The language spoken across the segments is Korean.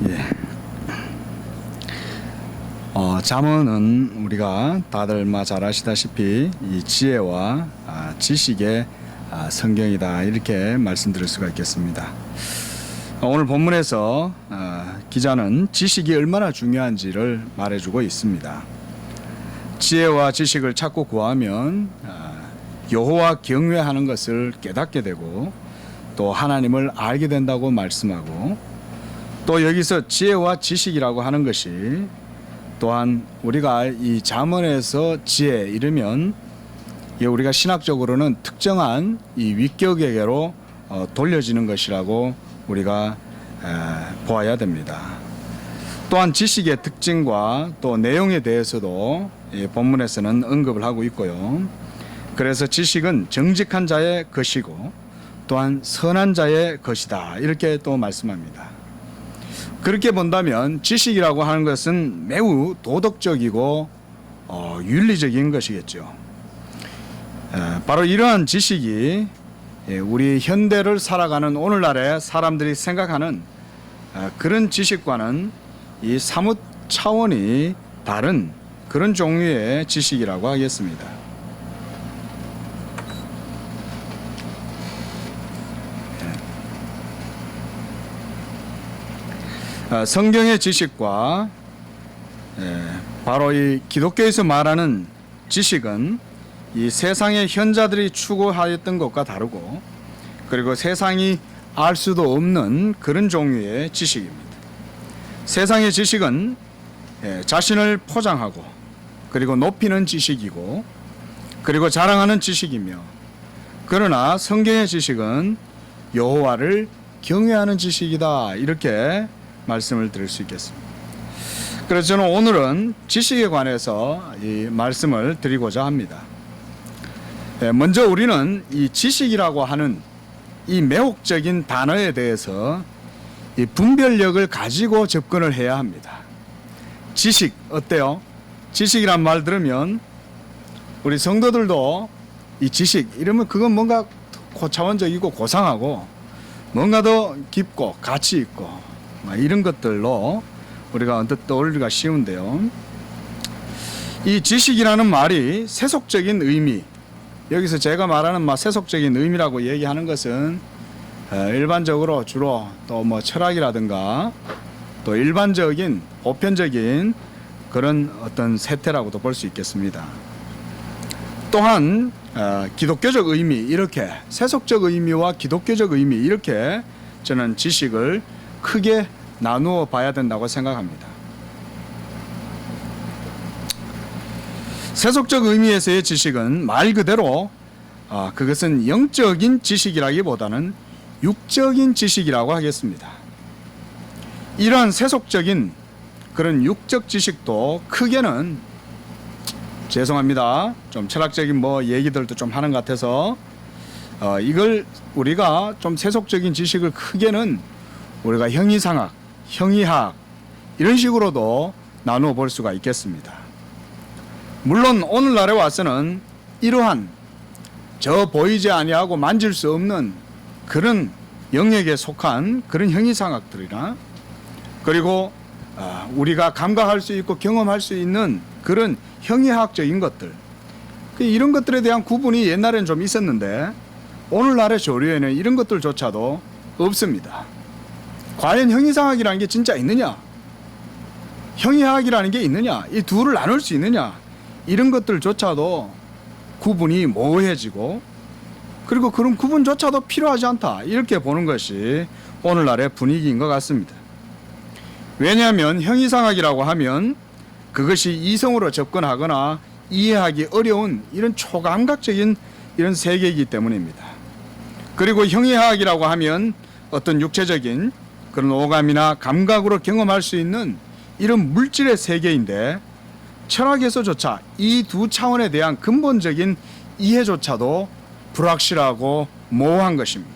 예. 잠언은 우리가 다들 잘 아시다시피 이 지혜와 지식의 성경이다 이렇게 말씀드릴 수가 있겠습니다. 오늘 본문에서 기자는 지식이 얼마나 중요한지를 말해주고 있습니다. 지혜와 지식을 찾고 구하면 여호와 경외하는 것을 깨닫게 되고 또 하나님을 알게 된다고 말씀하고, 또 여기서 지혜와 지식이라고 하는 것이 또한 우리가 이 잠언에서 지혜 이르면 우리가 신학적으로는 특정한 이 위격에게로 돌려지는 것이라고 우리가 보아야 됩니다. 또한 지식의 특징과 또 내용에 대해서도 이 본문에서는 언급을 하고 있고요. 그래서 지식은 정직한 자의 것이고 또한 선한 자의 것이다 이렇게 또 말씀합니다. 그렇게 본다면 지식이라고 하는 것은 매우 도덕적이고 윤리적인 것이겠죠. 바로 이러한 지식이 우리 현대를 살아가는 오늘날의 사람들이 생각하는 그런 지식과는 이 사뭇 차원이 다른 그런 종류의 지식이라고 하겠습니다. 성경의 지식과 바로 이 기독교에서 말하는 지식은 이 세상의 현자들이 추구하였던 것과 다르고, 그리고 세상이 알 수도 없는 그런 종류의 지식입니다. 세상의 지식은 자신을 포장하고 그리고 높이는 지식이고 그리고 자랑하는 지식이며, 그러나 성경의 지식은 여호와를 경외하는 지식이다 이렇게 말씀을 드릴 수 있겠습니다. 그래서 저는 오늘은 지식에 관해서 이 말씀을 드리고자 합니다. 먼저 우리는 이 지식이라고 하는 이 매혹적인 단어에 대해서 이 분별력을 가지고 접근을 해야 합니다. 지식 어때요? 지식이란 말 들으면 우리 성도들도 이 지식 이러면 그건 뭔가 고차원적이고 고상하고 뭔가 더 깊고 가치 있고 이런 것들로 우리가 언뜻 떠올리기가 쉬운데요. 이 지식이라는 말이 세속적인 의미, 여기서 제가 말하는 세속적인 의미라고 얘기하는 것은 일반적으로 주로 또 철학이라든가 또 일반적인 보편적인 그런 어떤 세태라고도 볼 수 있겠습니다. 또한 기독교적 의미, 이렇게 세속적 의미와 기독교적 의미, 이렇게 저는 지식을 크게 나누어 봐야 된다고 생각합니다. 세속적 의미에서의 지식은 말 그대로 그것은 영적인 지식이라기보다는 육적인 지식이라고 하겠습니다. 이러한 세속적인 그런 육적 지식도 크게는, 죄송합니다, 좀 철학적인 얘기들도 좀 하는 것 같아서 이걸 우리가 좀 세속적인 지식을 크게는 우리가 형이상학, 형이학 이런 식으로도 나누어 볼 수가 있겠습니다. 물론 오늘날에 와서는 이러한 저 보이지 아니하고 만질 수 없는 그런 영역에 속한 그런 형이상학들이나, 그리고 우리가 감각할 수 있고 경험할 수 있는 그런 형이학적인 것들, 이런 것들에 대한 구분이 옛날에는 좀 있었는데 오늘날의 조류에는 이런 것들조차도 없습니다. 과연 형이상학이라는 게 진짜 있느냐, 형이학이라는 게 있느냐, 이 둘을 나눌 수 있느냐, 이런 것들조차도 구분이 모호해지고, 그리고 그런 구분조차도 필요하지 않다 이렇게 보는 것이 오늘날의 분위기인 것 같습니다. 왜냐하면 형이상학이라고 하면 그것이 이성으로 접근하거나 이해하기 어려운 이런 초감각적인 이런 세계이기 때문입니다. 그리고 형이학이라고 하면 어떤 육체적인 그런 오감이나 감각으로 경험할 수 있는 이런 물질의 세계인데, 철학에서조차 이 두 차원에 대한 근본적인 이해조차도 불확실하고 모호한 것입니다.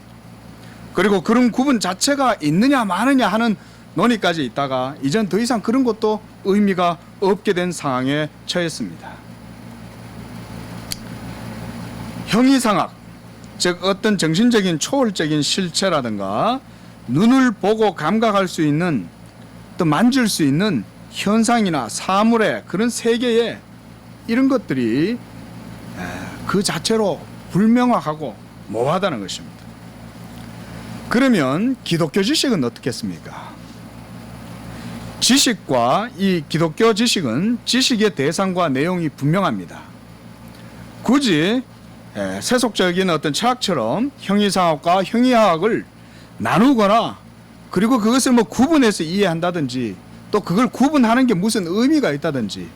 그리고 그런 구분 자체가 있느냐 마느냐 하는 논의까지 있다가 이젠 더 이상 그런 것도 의미가 없게 된 상황에 처했습니다. 형이상학, 즉 어떤 정신적인 초월적인 실체라든가 눈을 보고 감각할 수 있는 어떤 만질 수 있는 현상이나 사물의 그런 세계에 이런 것들이 그 자체로 불명확하고 모호하다는 것입니다. 그러면 기독교 지식은 어떻겠습니까? 지식과 이 기독교 지식은 지식의 대상과 내용이 분명합니다. 굳이 세속적인 어떤 철학처럼 형이상학과 형이화학을 나누거나 그리고 그것을 뭐 구분해서 이해한다든지 또 그걸 구분하는 게 무슨 의미가 있다든지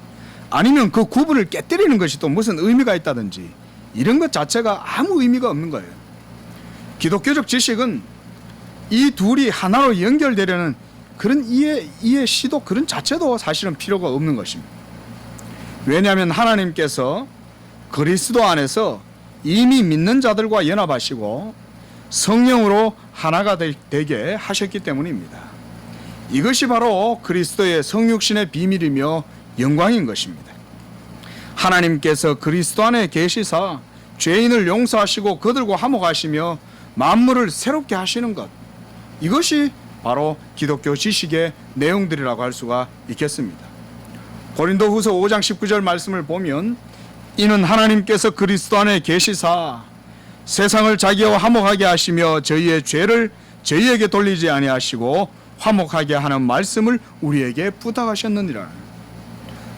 아니면 그 구분을 깨뜨리는 것이 또 무슨 의미가 있다든지 이런 것 자체가 아무 의미가 없는 거예요. 기독교적 지식은 이 둘이 하나로 연결되려는 그런 이해 시도 그런 자체도 사실은 필요가 없는 것입니다. 왜냐하면 하나님께서 그리스도 안에서 이미 믿는 자들과 연합하시고 성령으로 하나가 되게 하셨기 때문입니다. 이것이 바로 그리스도의 성육신의 비밀이며 영광인 것입니다. 하나님께서 그리스도 안에 계시사 죄인을 용서하시고 그들과 화목하시며 만물을 새롭게 하시는 것, 이것이 바로 기독교 지식의 내용들이라고 할 수가 있겠습니다. 고린도후서 5장 19절 말씀을 보면 이는 하나님께서 그리스도 안에 계시사 세상을 자기와 화목하게 하시며 저희의 죄를 저희에게 돌리지 아니하시고 화목하게 하는 말씀을 우리에게 부탁하셨느니라.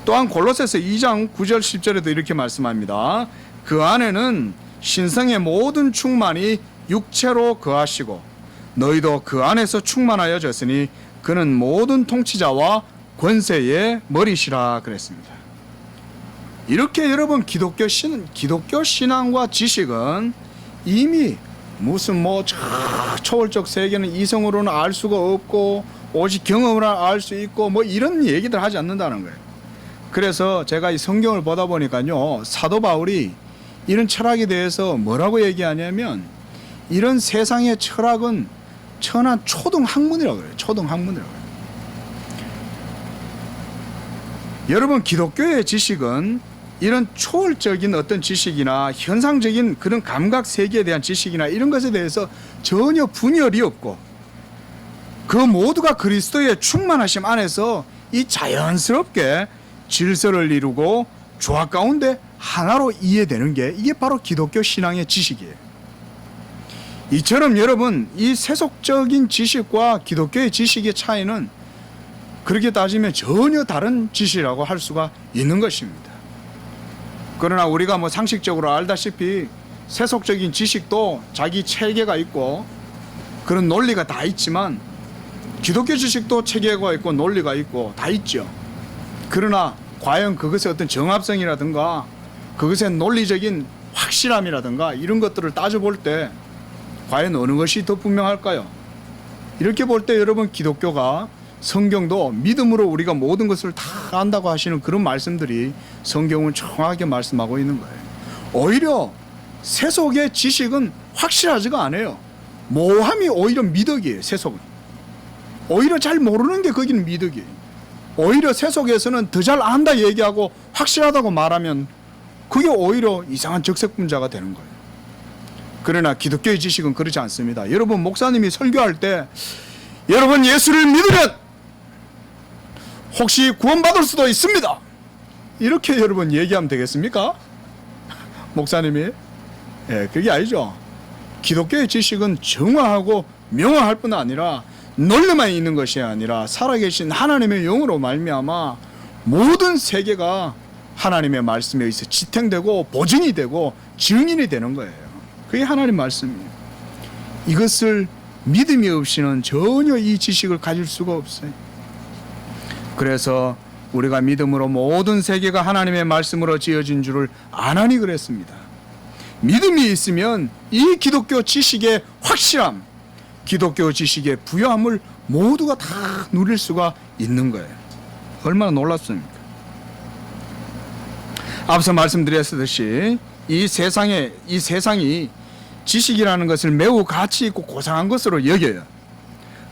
또한 골로새서 2장 9절 10절에도 이렇게 말씀합니다. 그 안에는 신성의 모든 충만이 육체로 거하시고 너희도 그 안에서 충만하여졌으니 그는 모든 통치자와 권세의 머리시라 그랬습니다. 이렇게 여러분 기독교 신앙과 지식은 이미 무슨 초월적 세계는 이성으로는 알 수가 없고 오직 경험으로 알 수 있고 이런 얘기들 하지 않는다는 거예요. 그래서 제가 이 성경을 보다 보니까요, 사도 바울이 이런 철학에 대해서 뭐라고 얘기하냐면 이런 세상의 철학은 천한 초등학문이라고 그래요. 초등학문이라고 해요. 여러분 기독교의 지식은 이런 초월적인 어떤 지식이나 현상적인 그런 감각 세계에 대한 지식이나 이런 것에 대해서 전혀 분열이 없고 그 모두가 그리스도의 충만하심 안에서 이 자연스럽게 질서를 이루고 조화 가운데 하나로 이해되는 게 이게 바로 기독교 신앙의 지식이에요. 이처럼 여러분 이 세속적인 지식과 기독교의 지식의 차이는 그렇게 따지면 전혀 다른 지식이라고 할 수가 있는 것입니다. 그러나 우리가 상식적으로 알다시피 세속적인 지식도 자기 체계가 있고 그런 논리가 다 있지만 기독교 지식도 체계가 있고 논리가 있고 다 있죠. 그러나 과연 그것의 어떤 정합성이라든가 그것의 논리적인 확실함이라든가 이런 것들을 따져볼 때 과연 어느 것이 더 분명할까요? 이렇게 볼 때 여러분 기독교가 성경도 믿음으로 우리가 모든 것을 다 안다고 하시는 그런 말씀들이 성경은 정확하게 말씀하고 있는 거예요. 오히려 세속의 지식은 확실하지가 않아요. 모함이 오히려 미덕이에요. 세속은 오히려 잘 모르는 게 거기는 미덕이에요. 오히려 세속에서는 더 잘 안다 얘기하고 확실하다고 말하면 그게 오히려 이상한 적색분자가 되는 거예요. 그러나 기독교의 지식은 그렇지 않습니다. 여러분 목사님이 설교할 때 여러분 예수를 믿으면 혹시 구원받을 수도 있습니다. 이렇게 여러분 얘기하면 되겠습니까? 목사님이? 그게 아니죠. 기독교의 지식은 정화하고 명화할 뿐 아니라 논리만 있는 것이 아니라 살아계신 하나님의 영으로 말미암아 모든 세계가 하나님의 말씀에 의해서 지탱되고 보증이 되고 증인이 되는 거예요. 그게 하나님 말씀이에요. 이것을 믿음이 없이는 전혀 이 지식을 가질 수가 없어요. 그래서 우리가 믿음으로 모든 세계가 하나님의 말씀으로 지어진 줄을 아나니 그랬습니다. 믿음이 있으면 이 기독교 지식의 확실함, 기독교 지식의 부요함을 모두가 다 누릴 수가 있는 거예요. 얼마나 놀랍습니까? 앞서 말씀드렸듯이 이 세상이 지식이라는 것을 매우 가치 있고 고상한 것으로 여겨요.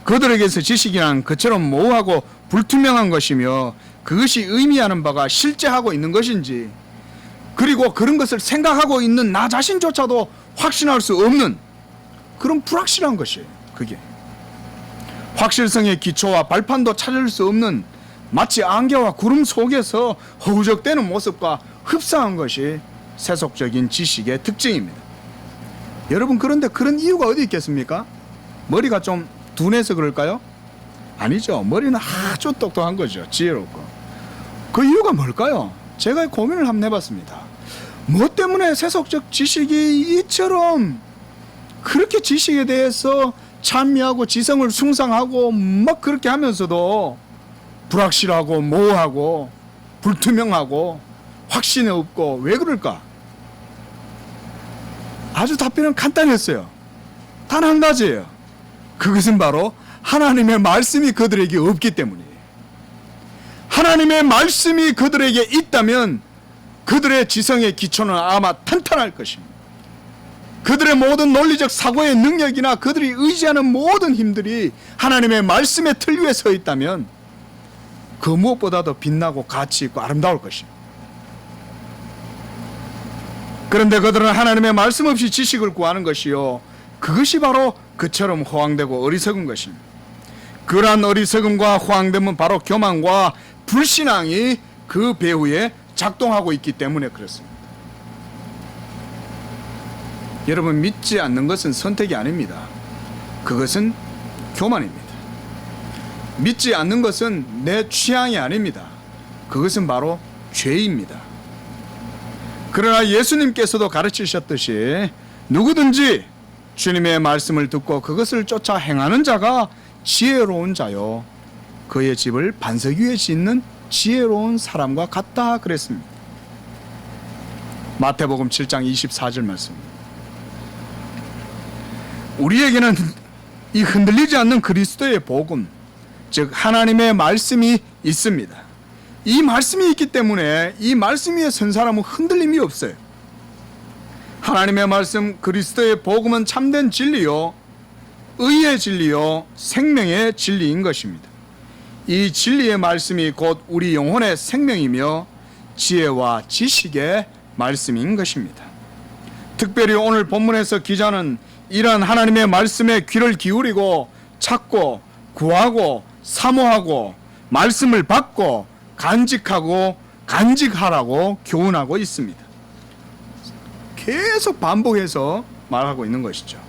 그들에게서 지식이란 그처럼 모호하고 불투명한 것이며 그것이 의미하는 바가 실제하고 있는 것인지 그리고 그런 것을 생각하고 있는 나 자신조차도 확신할 수 없는 그런 불확실한 것이에요. 그게 확실성의 기초와 발판도 찾을 수 없는 마치 안개와 구름 속에서 허우적대는 모습과 흡사한 것이 세속적인 지식의 특징입니다. 여러분, 그런데 그런 이유가 어디 있겠습니까? 머리가 좀 둔해서 그럴까요? 아니죠. 머리는 아주 똑똑한 거죠. 지혜롭고. 그 이유가 뭘까요? 제가 고민을 한번 해봤습니다. 뭐 때문에 세속적 지식이 이처럼 그렇게 지식에 대해서 찬미하고 지성을 숭상하고 막 그렇게 하면서도 불확실하고 모호하고 불투명하고 확신이 없고 왜 그럴까? 아주 답변은 간단했어요. 단 한 가지예요. 그것은 바로 하나님의 말씀이 그들에게 없기 때문이에요. 하나님의 말씀이 그들에게 있다면 그들의 지성의 기초는 아마 탄탄할 것입니다. 그들의 모든 논리적 사고의 능력이나 그들이 의지하는 모든 힘들이 하나님의 말씀의 틀 위에 서 있다면 그 무엇보다도 빛나고 가치 있고 아름다울 것입니다. 그런데 그들은 하나님의 말씀 없이 지식을 구하는 것이요, 그것이 바로 그처럼 허황되고 어리석은 것입니다. 그러한 어리석음과 허황됨은 바로 교만과 불신앙이 그 배후에 작동하고 있기 때문에 그렇습니다. 여러분, 믿지 않는 것은 선택이 아닙니다. 그것은 교만입니다. 믿지 않는 것은 내 취향이 아닙니다. 그것은 바로 죄입니다. 그러나 예수님께서도 가르치셨듯이 누구든지 주님의 말씀을 듣고 그것을 쫓아 행하는 자가 지혜로운 자요, 그의 집을 반석 위에 짓는 지혜로운 사람과 같다 그랬습니다. 마태복음 7장 24절 말씀입니다. 우리에게는 이 흔들리지 않는 그리스도의 복음, 즉 하나님의 말씀이 있습니다. 이 말씀이 있기 때문에 이 말씀 위에 선 사람은 흔들림이 없어요. 하나님의 말씀 그리스도의 복음은 참된 진리요, 의의 진리요, 생명의 진리인 것입니다. 이 진리의 말씀이 곧 우리 영혼의 생명이며 지혜와 지식의 말씀인 것입니다. 특별히 오늘 본문에서 기자는 이러한 하나님의 말씀에 귀를 기울이고 찾고 구하고 사모하고 말씀을 받고 간직하고 간직하라고 교훈하고 있습니다. 계속 반복해서 말하고 있는 것이죠.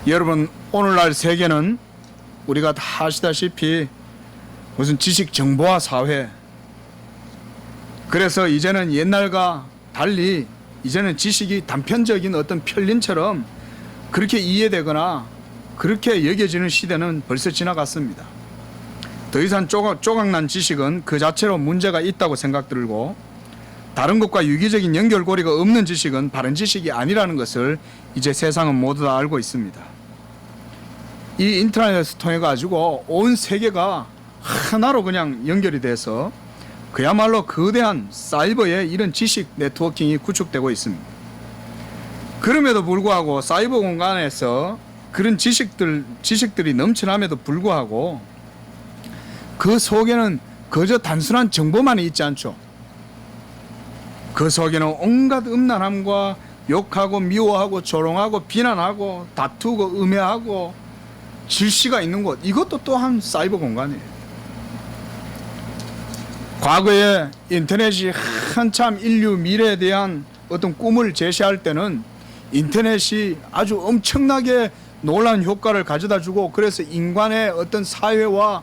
여러분, 오늘날 세계는 우리가 다 아시다시피 무슨 지식 정보화 사회, 그래서 이제는 옛날과 달리 이제는 지식이 단편적인 어떤 편린처럼 그렇게 이해되거나 그렇게 여겨지는 시대는 벌써 지나갔습니다. 더 이상 조각난 지식은 그 자체로 문제가 있다고 생각 들고, 다른 것과 유기적인 연결고리가 없는 지식은 바른 지식이 아니라는 것을 이제 세상은 모두 다 알고 있습니다. 이 인터넷을 통해 가지고 온 세계가 하나로 그냥 연결이 돼서 그야말로 거대한 사이버의 이런 지식 네트워킹이 구축되고 있습니다. 그럼에도 불구하고 사이버 공간에서 그런 지식들이 넘쳐남에도 불구하고 그 속에는 그저 단순한 정보만이 있지 않죠. 그 속에는 온갖 음란함과 욕하고 미워하고 조롱하고 비난하고 다투고 음해하고 질시가 있는 곳, 이것도 또한 사이버 공간이에요. 과거에 인터넷이 한참 인류 미래에 대한 어떤 꿈을 제시할 때는 인터넷이 아주 엄청나게 놀라운 효과를 가져다 주고, 그래서 인간의 어떤 사회와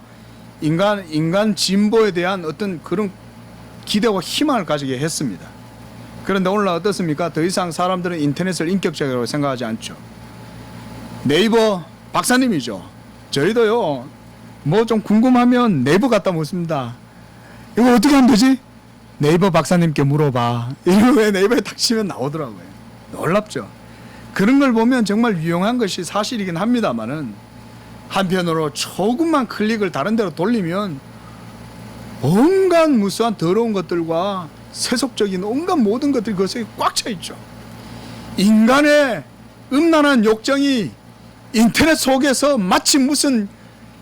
인간 진보에 대한 어떤 그런 기대와 희망을 가지게 했습니다. 그런데 오늘날 어떻습니까? 더 이상 사람들은 인터넷을 인격적이라고 생각하지 않죠. 네이버 박사님이죠. 저희도요, 뭐 좀 궁금하면 네이버 갖다 묻습니다. 이거 어떻게 하면 되지? 네이버 박사님께 물어봐. 이거 왜 네이버에 딱 치면 나오더라고요. 놀랍죠. 그런 걸 보면 정말 유용한 것이 사실이긴 합니다만은, 한편으로 조금만 클릭을 다른 데로 돌리면 온갖 무수한 더러운 것들과 세속적인 온갖 모든 것들이 그것에 꽉 차 있죠. 인간의 음란한 욕정이 인터넷 속에서 마치 무슨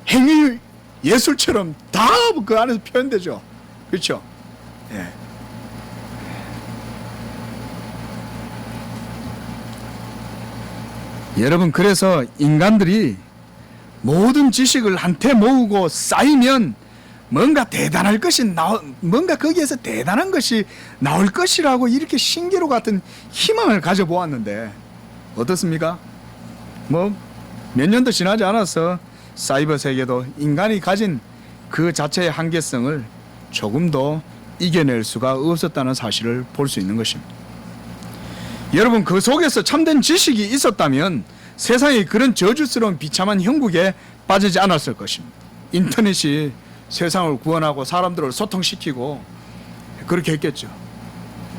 행위 예술처럼 다 그 안에서 표현되죠. 그렇죠? 예. 여러분, 그래서 인간들이 모든 지식을 한테 모으고 쌓이면 뭔가 뭔가 거기에서 대단한 것이 나올 것이라고 이렇게 신기루 같은 희망을 가져보았는데 어떻습니까? 뭐 몇 년도 지나지 않아서 사이버 세계도 인간이 가진 그 자체의 한계성을 조금도 이겨낼 수가 없었다는 사실을 볼 수 있는 것입니다. 여러분, 그 속에서 참된 지식이 있었다면 세상이 그런 저주스러운 비참한 형국에 빠지지 않았을 것입니다. 인터넷이 세상을 구원하고 사람들을 소통시키고 그렇게 했겠죠.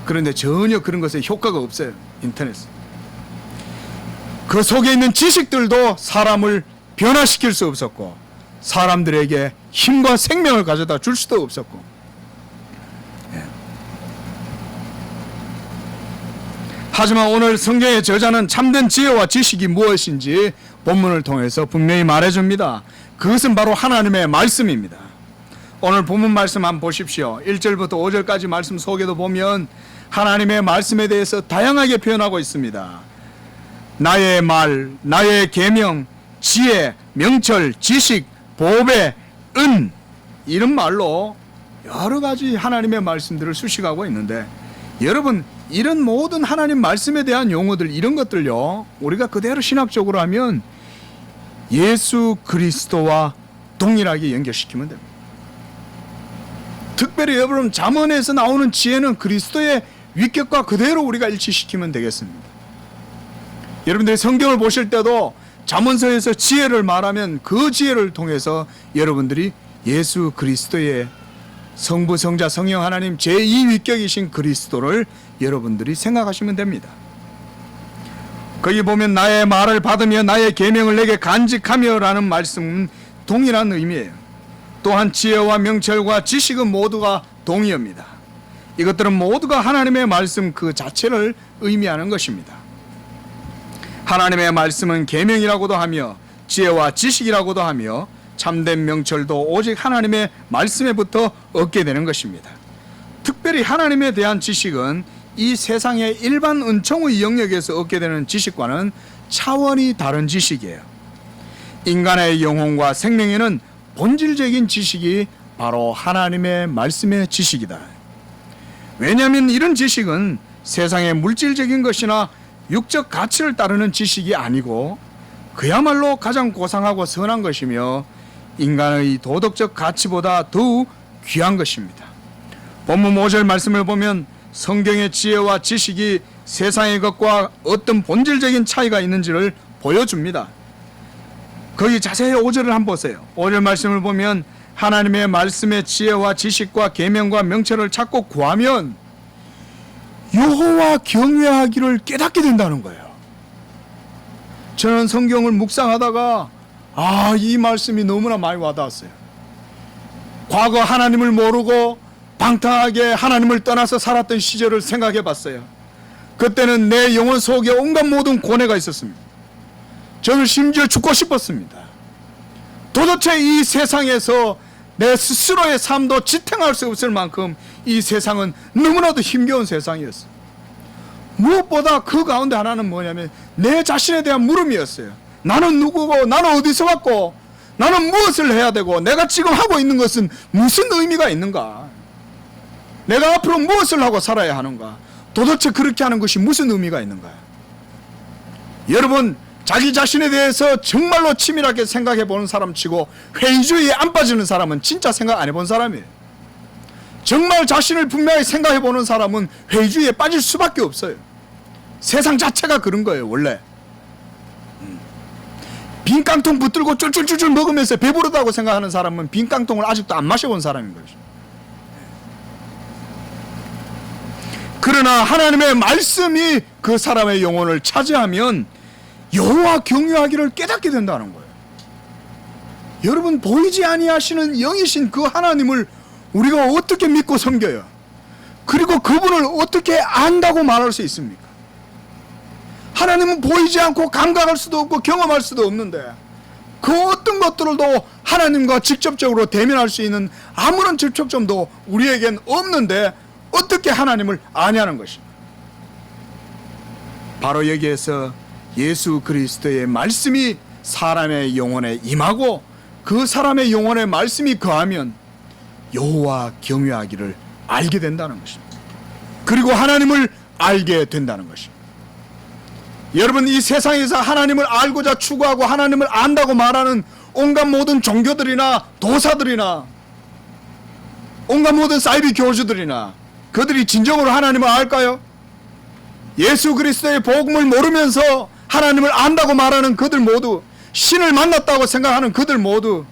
그런데 전혀 그런 것에 효과가 없어요. 인터넷은. 그 속에 있는 지식들도 사람을 변화시킬 수 없었고 사람들에게 힘과 생명을 가져다 줄 수도 없었고. 하지만 오늘 성경의 저자는 참된 지혜와 지식이 무엇인지 본문을 통해서 분명히 말해줍니다. 그것은 바로 하나님의 말씀입니다. 오늘 본문 말씀 한번 보십시오. 1절부터 5절까지 말씀 속에도 보면 하나님의 말씀에 대해서 다양하게 표현하고 있습니다. 나의 말, 나의 계명, 지혜, 명철, 지식, 보배, 은, 이런 말로 여러 가지 하나님의 말씀들을 수식하고 있는데, 여러분, 이런 모든 하나님 말씀에 대한 용어들, 이런 것들요, 우리가 그대로 신학적으로 하면 예수 그리스도와 동일하게 연결시키면 됩니다. 특별히 여러분, 잠언에서 나오는 지혜는 그리스도의 위격과 그대로 우리가 일치시키면 되겠습니다. 여러분들이 성경을 보실 때도 잠언서에서 지혜를 말하면 그 지혜를 통해서 여러분들이 예수 그리스도의 성부, 성자, 성령 하나님 제2위격이신 그리스도를 여러분들이 생각하시면 됩니다. 거기 보면 나의 말을 받으며 나의 계명을 내게 간직하며 라는 말씀은 동일한 의미예요. 또한 지혜와 명철과 지식은 모두가 동의어입니다. 이것들은 모두가 하나님의 말씀 그 자체를 의미하는 것입니다. 하나님의 말씀은 계명이라고도 하며 지혜와 지식이라고도 하며 참된 명철도 오직 하나님의 말씀에부터 얻게 되는 것입니다. 특별히 하나님에 대한 지식은 이 세상의 일반 은총의 영역에서 얻게 되는 지식과는 차원이 다른 지식이에요. 인간의 영혼과 생명에는 본질적인 지식이 바로 하나님의 말씀의 지식이다. 왜냐하면 이런 지식은 세상의 물질적인 것이나 육적 가치를 따르는 지식이 아니고 그야말로 가장 고상하고 선한 것이며 인간의 도덕적 가치보다 더욱 귀한 것입니다. 본문 5절 말씀을 보면 성경의 지혜와 지식이 세상의 것과 어떤 본질적인 차이가 있는지를 보여줍니다. 거기 자세히 5절을 한번 보세요. 5절 말씀을 보면 하나님의 말씀의 지혜와 지식과 계명과 명철을 찾고 구하면 여호와 경외하기를 깨닫게 된다는 거예요. 저는 성경을 묵상하다가 이 말씀이 너무나 많이 와닿았어요. 과거 하나님을 모르고 방탕하게 하나님을 떠나서 살았던 시절을 생각해 봤어요. 그때는 내 영혼 속에 온갖 모든 고뇌가 있었습니다. 저는 심지어 죽고 싶었습니다. 도대체 이 세상에서 내 스스로의 삶도 지탱할 수 없을 만큼 이 세상은 너무나도 힘겨운 세상이었어요. 무엇보다 그 가운데 하나는 뭐냐면 내 자신에 대한 물음이었어요. 나는 누구고, 나는 어디서 왔고, 나는 무엇을 해야 되고, 내가 지금 하고 있는 것은 무슨 의미가 있는가, 내가 앞으로 무엇을 하고 살아야 하는가, 도대체 그렇게 하는 것이 무슨 의미가 있는가. 여러분, 자기 자신에 대해서 정말로 치밀하게 생각해 보는 사람 치고 회의주의에 안 빠지는 사람은 진짜 생각 안 해본 사람이에요. 정말 자신을 분명히 생각해 보는 사람은 회의주의에 빠질 수밖에 없어요. 세상 자체가 그런 거예요, 원래. 빈 깡통 붙들고 쫄쫄쫄쫄 먹으면서 배부르다고 생각하는 사람은 빈 깡통을 아직도 안 마셔본 사람인 거죠. 그러나 하나님의 말씀이 그 사람의 영혼을 차지하면 여호와 경외하기를 깨닫게 된다는 거예요. 여러분, 보이지 아니하시는 영이신 그 하나님을 우리가 어떻게 믿고 섬겨요? 그리고 그분을 어떻게 안다고 말할 수 있습니까? 하나님은 보이지 않고 감각할 수도 없고 경험할 수도 없는데 그 어떤 것들도 하나님과 직접적으로 대면할 수 있는 아무런 접촉점도 우리에겐 없는데 어떻게 하나님을 아냐는 것입니다. 바로 여기에서 예수 그리스도의 말씀이 사람의 영혼에 임하고 그 사람의 영혼에 말씀이 거하면 여호와 경외하기를 알게 된다는 것입니다. 그리고 하나님을 알게 된다는 것입니다. 여러분, 이 세상에서 하나님을 알고자 추구하고 하나님을 안다고 말하는 온갖 모든 종교들이나 도사들이나 온갖 모든 사이비 교주들이나 그들이 진정으로 하나님을 알까요? 예수 그리스도의 복음을 모르면서 하나님을 안다고 말하는 그들 모두, 신을 만났다고 생각하는 그들 모두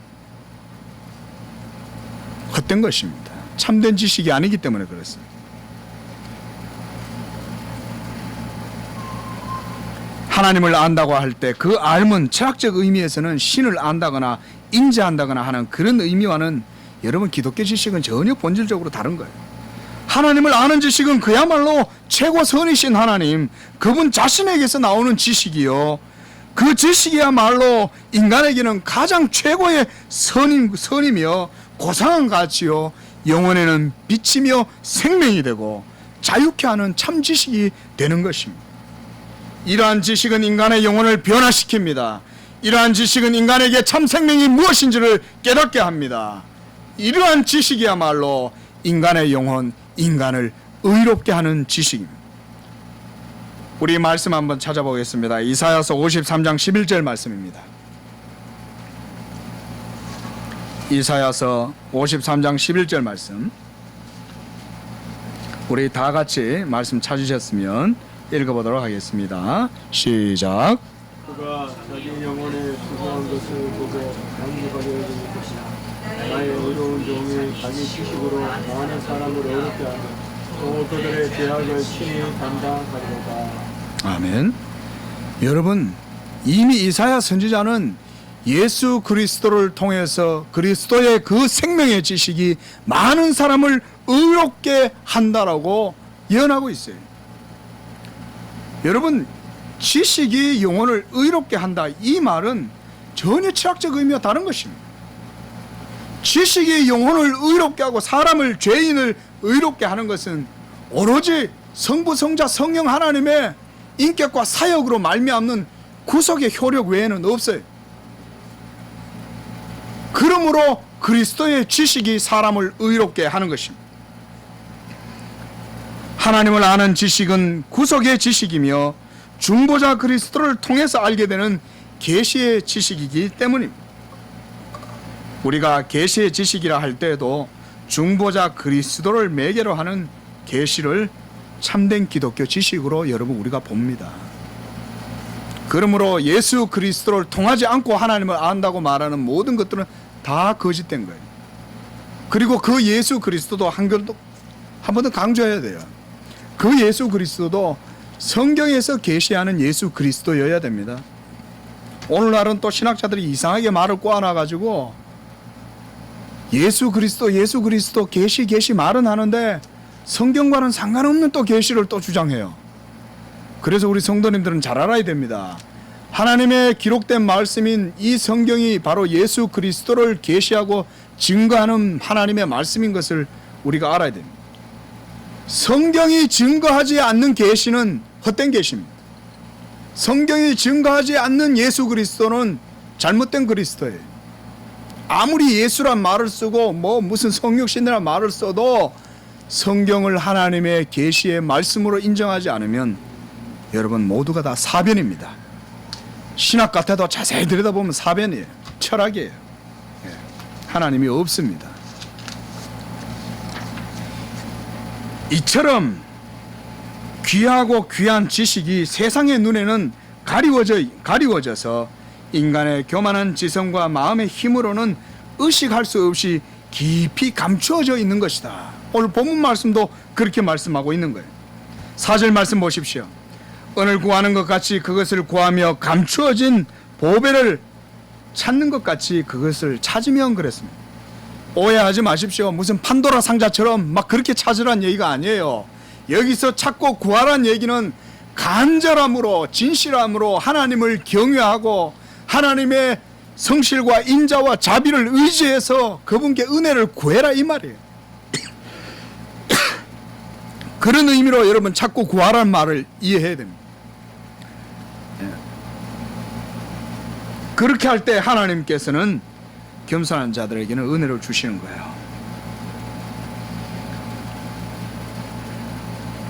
헛된 것입니다. 참된 지식이 아니기 때문에 그렇습니다. 하나님을 안다고 할 때 그 알은 철학적 의미에서는 신을 안다거나 인지한다거나 하는 그런 의미와는 여러분 기독교 지식은 전혀 본질적으로 다른 거예요. 하나님을 아는 지식은 그야말로 최고 선이신 하나님, 그분 자신에게서 나오는 지식이요, 그 지식이야말로 인간에게는 가장 최고의 선이며 고상한 가치요, 영혼에는 빛이며 생명이 되고 자유케 하는 참 지식이 되는 것입니다. 이러한 지식은 인간의 영혼을 변화시킵니다. 이러한 지식은 인간에게 참 생명이 무엇인지를 깨닫게 합니다. 이러한 지식이야말로 인간의 영혼, 인간을 의롭게 하는 지식입니다. 우리 말씀 한번 찾아보겠습니다. 이사야서 53장 11절 말씀입니다. 이사야서 53장 11절 말씀, 우리 다 같이 말씀 찾으셨으면 읽어보도록 하겠습니다. 시작. 그가 자기 영혼에 수고한 것을 보고 강구하려 여기는 것이나 나의 의로운 종이 자기 지식으로 많은 사람을 어렵게 하며 또 그들의 죄악을 친히 담당하리로다. 아멘. 여러분, 이미 이사야 선지자는 예수 그리스도를 통해서 그리스도의 그 생명의 지식이 많은 사람을 의롭게 한다라고 예언하고 있어요. 여러분, 지식이 영혼을 의롭게 한다, 이 말은 전혀 철학적 의미와 다른 것입니다. 지식이 영혼을 의롭게 하고 사람을, 죄인을 의롭게 하는 것은 오로지 성부, 성자, 성령 하나님의 인격과 사역으로 말미암는 구속의 효력 외에는 없어요. 그러므로 그리스도의 지식이 사람을 의롭게 하는 것입니다. 하나님을 아는 지식은 구속의 지식이며 중보자 그리스도를 통해서 알게 되는 계시의 지식이기 때문입니다. 우리가 계시의 지식이라 할 때에도 중보자 그리스도를 매개로 하는 계시를 참된 기독교 지식으로 여러분 우리가 봅니다. 그러므로 예수 그리스도를 통하지 않고 하나님을 안다고 말하는 모든 것들은 다 거짓된 거예요. 그리고 그 예수 그리스도도 한 번 더 강조해야 돼요. 그 예수 그리스도도 성경에서 계시하는 예수 그리스도여야 됩니다. 오늘날은 또 신학자들이 이상하게 말을 꼬아놔가지고 예수 그리스도 계시 말은 하는데 성경과는 상관없는 또 계시를 또 주장해요. 그래서 우리 성도님들은 잘 알아야 됩니다. 하나님의 기록된 말씀인 이 성경이 바로 예수 그리스도를 계시하고 증거하는 하나님의 말씀인 것을 우리가 알아야 됩니다. 성경이 증거하지 않는 계시는 헛된 계시입니다. 성경이 증거하지 않는 예수 그리스도는 잘못된 그리스도예요. 아무리 예수란 말을 쓰고 무슨 성육신이란 말을 써도 성경을 하나님의 계시의 말씀으로 인정하지 않으면 여러분 모두가 다 사변입니다. 신학 같아도 자세히 들여다보면 사변이에요. 철학이에요. 하나님이 없습니다. 이처럼 귀하고 귀한 지식이 세상의 눈에는 가리워져서 인간의 교만한 지성과 마음의 힘으로는 의식할 수 없이 깊이 감추어져 있는 것이다. 오늘 본문 말씀도 그렇게 말씀하고 있는 거예요. 4절 말씀 보십시오. 은을 구하는 것 같이 그것을 구하며 감추어진 보배를 찾는 것 같이 그것을 찾으면 그랬습니다. 오해하지 마십시오. 무슨 판도라 상자처럼 막 그렇게 찾으란 얘기가 아니에요. 여기서 찾고 구하란 얘기는 간절함으로, 진실함으로 하나님을 경외하고 하나님의 성실과 인자와 자비를 의지해서 그분께 은혜를 구해라, 이 말이에요. 그런 의미로 여러분 찾고 구하라는 말을 이해해야 됩니다. 그렇게 할 때 하나님께서는 겸손한 자들에게는 은혜를 주시는 거예요.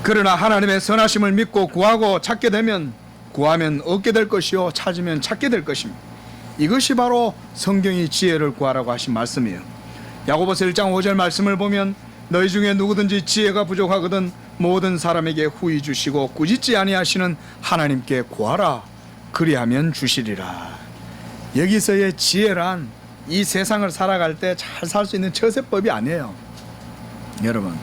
그러나 하나님의 선하심을 믿고 구하고 찾게 되면 구하면 얻게 될 것이요 찾으면 찾게 될 것입니다. 이것이 바로 성경이 지혜를 구하라고 하신 말씀이에요. 야고보서 1장 5절 말씀을 보면 너희 중에 누구든지 지혜가 부족하거든 모든 사람에게 후히 주시고 꾸짖지 아니하시는 하나님께 구하라 그리하면 주시리라. 여기서의 지혜란 이 세상을 살아갈 때 잘 살 수 있는 처세법이 아니에요. 여러분,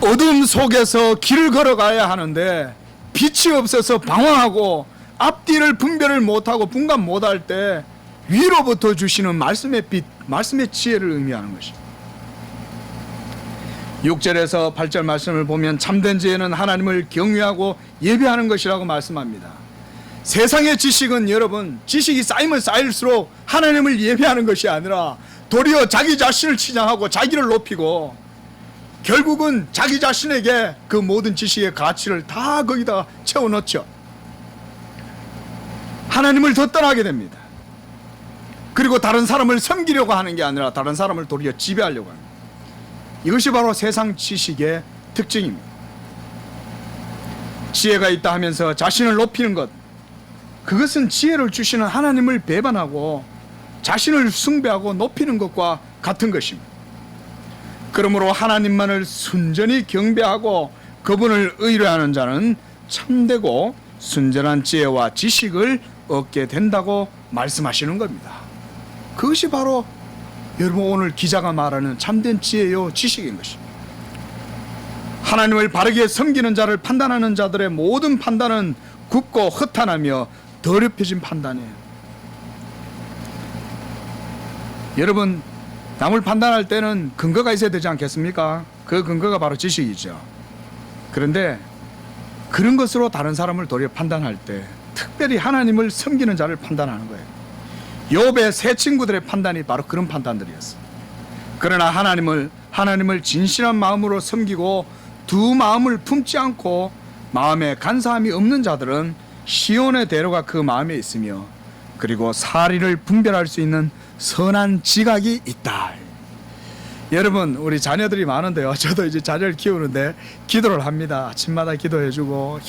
어둠 속에서 길을 걸어가야 하는데 빛이 없어서 방황하고 앞뒤를 분별을 못하고 분간 못할 때 위로부터 주시는 말씀의 빛, 말씀의 지혜를 의미하는 것입니다. 6절에서 8절 말씀을 보면 참된 지혜는 하나님을 경외하고 예배하는 것이라고 말씀합니다. 세상의 지식은 여러분, 지식이 쌓이면 쌓일수록 하나님을 예배하는 것이 아니라 도리어 자기 자신을 치장하고 자기를 높이고 결국은 자기 자신에게 그 모든 지식의 가치를 다 거기다 채워넣죠. 하나님을 더 떠나게 됩니다. 그리고 다른 사람을 섬기려고 하는 게 아니라 다른 사람을 도리어 지배하려고 합니다. 이것이 바로 세상 지식의 특징입니다. 지혜가 있다 하면서 자신을 높이는 것, 그것은 지혜를 주시는 하나님을 배반하고 자신을 숭배하고 높이는 것과 같은 것입니다. 그러므로 하나님만을 순전히 경배하고 그분을 의뢰하는 자는 참되고 순전한 지혜와 지식을 얻게 된다고 말씀하시는 겁니다. 그것이 바로 여러분 오늘 기자가 말하는 참된 지혜요 지식인 것입니다. 하나님을 바르게 섬기는 자를 판단하는 자들의 모든 판단은 굳고 허탄하며 더럽혀진 판단이에요. 여러분, 남을 판단할 때는 근거가 있어야 되지 않겠습니까? 그 근거가 바로 지식이죠. 그런데 그런 것으로 다른 사람을 도리어 판단할 때 특별히 하나님을 섬기는 자를 판단하는 거예요. 욥의 세 친구들의 판단이 바로 그런 판단들이었어요. 그러나 하나님을 진실한 마음으로 섬기고 두 마음을 품지 않고 마음에 간사함이 없는 자들은 시온의 대로가 그 마음에 있으며 그리고 사리를 분별할 수 있는 선한 지각이 있다. 여러분, 우리 자녀들이 많은데요. 저도 이제 자녀를 키우는데 기도를 합니다. 아침마다 기도해주고,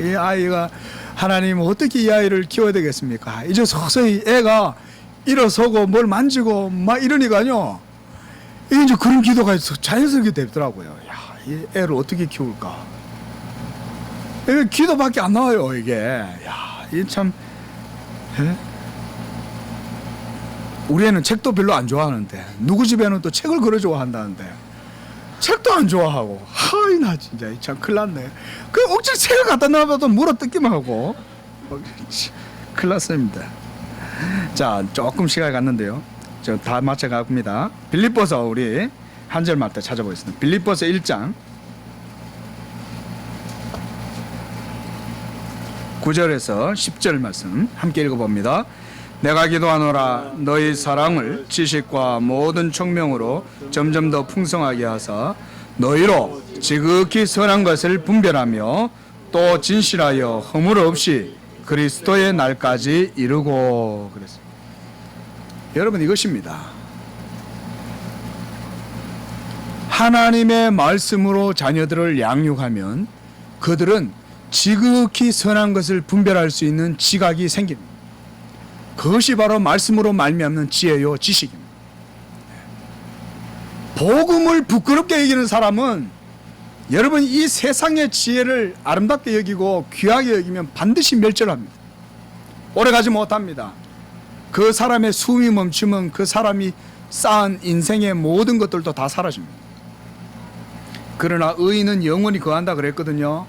이 아이가 하나님 어떻게 이 아이를 키워야 되겠습니까? 이제 서서히 애가 일어서고 뭘 만지고 막 이러니까요. 이게 이제 그런 기도가 자연스럽게 되더라고요. 야, 이 애를 어떻게 키울까? 이게 기도밖에 안 나와요, 이게. 야, 이게 참. 에? 우리 애는 책도 별로 안 좋아하는데 누구 집에는 또 책을 그려 좋아한다는데 책도 안 좋아하고 하이 나 진짜 참 큰일 났네. 그 억지로 책을 갖다 놔봐도 물어 뜯기만 하고 큰일 났습니다. 자, 조금 시간이 갔는데요. 저 다 맞춰갑니다. 빌립보서 우리 한 절만 더 찾아보겠습니다. 빌립보서 1장 9절에서 10절 말씀 함께 읽어봅니다. 내가 기도하노라 너희 사랑을 지식과 모든 총명으로 점점 더 풍성하게 하사 너희로 지극히 선한 것을 분별하며 또 진실하여 허물 없이 그리스도의 날까지 이루고 그랬습니다. 여러분, 이것입니다. 하나님의 말씀으로 자녀들을 양육하면 그들은 지극히 선한 것을 분별할 수 있는 지각이 생깁니다. 그것이 바로 말씀으로 말미암는 지혜요 지식입니다. 복음을 부끄럽게 여기는 사람은 여러분 이 세상의 지혜를 아름답게 여기고 귀하게 여기면 반드시 멸절합니다. 오래가지 못합니다. 그 사람의 숨이 멈추면 그 사람이 쌓은 인생의 모든 것들도 다 사라집니다. 그러나 의인은 영원히 거한다 그랬거든요.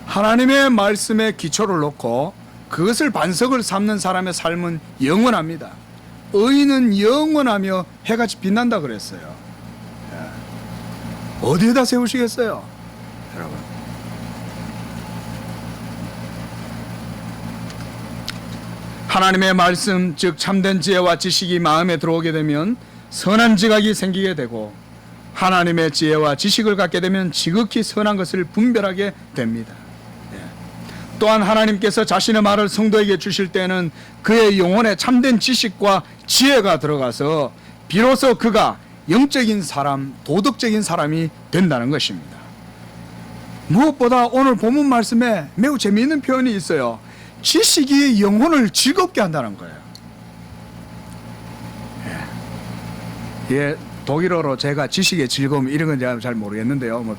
하나님의 말씀에 기초를 놓고 그것을 반석을 삼는 사람의 삶은 영원합니다. 의인은 영원하며 해같이 빛난다 그랬어요. 어디에다 세우시겠어요, 여러분? 하나님의 말씀, 즉 참된 지혜와 지식이 마음에 들어오게 되면 선한 지각이 생기게 되고 하나님의 지혜와 지식을 갖게 되면 지극히 선한 것을 분별하게 됩니다. 또한 하나님께서 자신의 말을 성도에게 주실 때는 그의 영혼에 참된 지식과 지혜가 들어가서 비로소 그가 영적인 사람, 도덕적인 사람이 된다는 것입니다. 무엇보다 오늘 본문 말씀에 매우 재미있는 표현이 있어요. 지식이 영혼을 즐겁게 한다는 거예요. 예, 독일어로 제가 지식의 즐거움 이런 건 제가 잘 모르겠는데요. 뭐